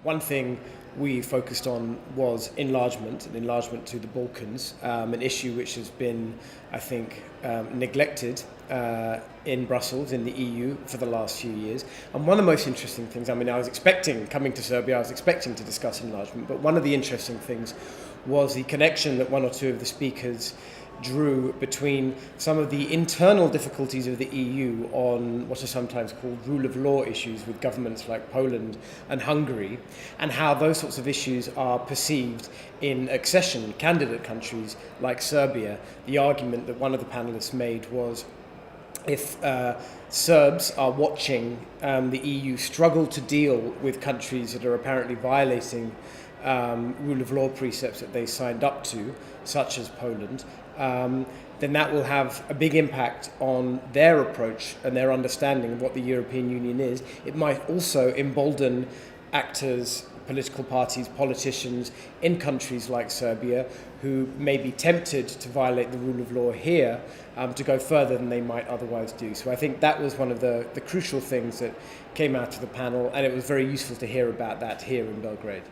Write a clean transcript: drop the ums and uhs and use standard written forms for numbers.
One thing we focused on was enlargement to the Balkans, an issue which has been, I think, neglected in Brussels, in the EU, for the last few years. And one of the most interesting things, coming to Serbia, I was expecting to discuss enlargement, but one of the interesting things was the connection that one or two of the speakers drew between some of the internal difficulties of the EU on what are sometimes called rule of law issues with governments like Poland and Hungary, and how those sorts of issues are perceived in accession candidate countries like Serbia. The argument that one of the panelists made was, if Serbs are watching the EU struggle to deal with countries that are apparently violating rule of law precepts that they signed up to, such as Poland, then that will have a big impact on their approach and their understanding of what the European Union is. It might also embolden actors, political parties, politicians in countries like Serbia who may be tempted to violate the rule of law here to go further than they might otherwise do. So I think that was one of the crucial things that came out of the panel, and it was very useful to hear about that here in Belgrade.